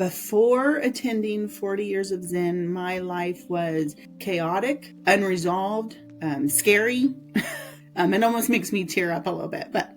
Before attending 40 Years of Zen, my life was chaotic, unresolved, scary. It almost makes me tear up a little bit. But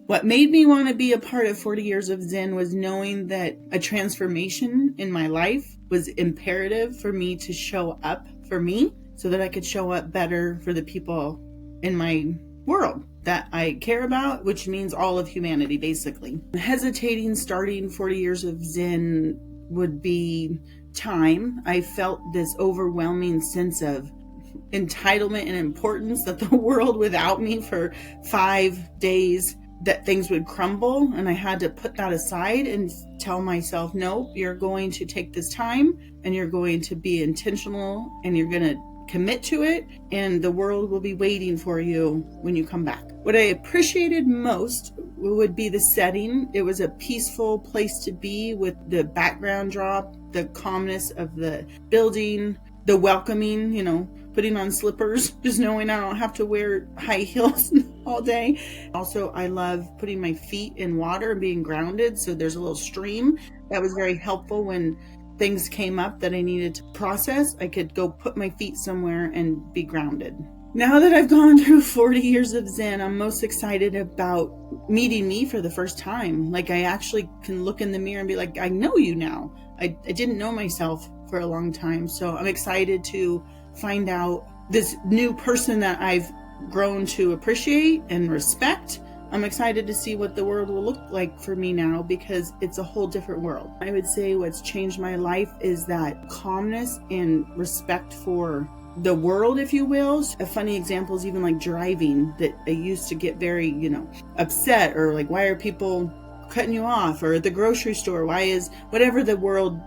what made me want to be a part of 40 Years of Zen was knowing that a transformation in my life was imperative for me to show up for me so that I could show up better for the people in my world that I care about, which means all of humanity, basically. Hesitating starting 40 Years of Zen would be time. I felt this overwhelming sense of entitlement and importance that the world without me for 5 days, that things would crumble, and I had to put that aside and tell myself, no, you're going to take this time and you're going to be intentional and you're going to commit to it, and the world will be waiting for you when you come back. What I appreciated most would be the setting. It was a peaceful place to be with the background drop, the calmness of the building, the welcoming, putting on slippers, just knowing I don't have to wear high heels all day. Also, I love putting my feet in water and being grounded. So there's a little stream that was very helpful when things came up that I needed to process. I could go put my feet somewhere and be grounded. Now that I've gone through 40 Years of Zen, I'm most excited about meeting me for the first time. Like, I actually can look in the mirror and be like, I know you now. I didn't know myself for a long time. So I'm excited to find out this new person that I've grown to appreciate and respect. I'm excited to see what the world will look like for me now, because it's a whole different world. I would say what's changed my life is that calmness and respect for the world, if you will. A funny example is even like driving, that I used to get very, upset, or like, why are people cutting you off? Or at the grocery store, why is whatever the world,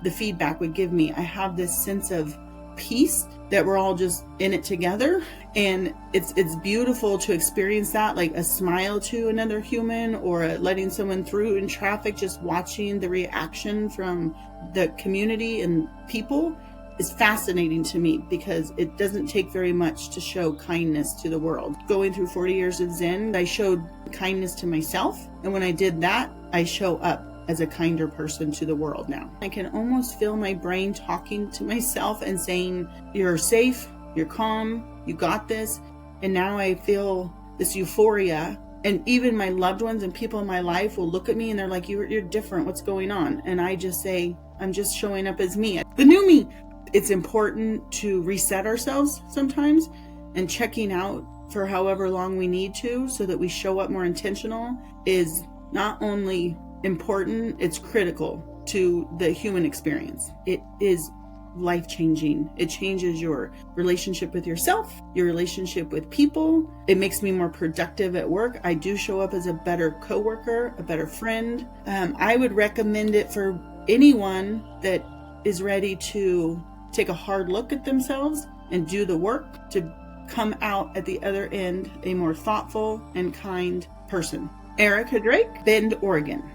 the feedback would give me. I have this sense of peace that we're all just in it together, and it's beautiful to experience that, like a smile to another human, or letting someone through in traffic. Just watching the reaction from the community and people is fascinating to me, because it doesn't take very much to show kindness to the world. Going through 40 Years of Zen, I showed kindness to myself, and when I did that, I show up as a kinder person to the world now. I can almost feel my brain talking to myself and saying, you're safe, you're calm, you got this. And now I feel this euphoria, and even my loved ones and people in my life will look at me and they're like, you're different, what's going on? And I just say, I'm just showing up as me, the new me. It's important to reset ourselves sometimes, and checking out for however long we need to so that we show up more intentional is not only important, it's critical to the human experience. It is life-changing. It changes your relationship with yourself, your relationship with people. It makes me more productive at work. I do show up as a better coworker, a better friend. I would recommend it for anyone that is ready to take a hard look at themselves and do the work to come out at the other end a more thoughtful and kind person. Erica Drake, Bend, Oregon.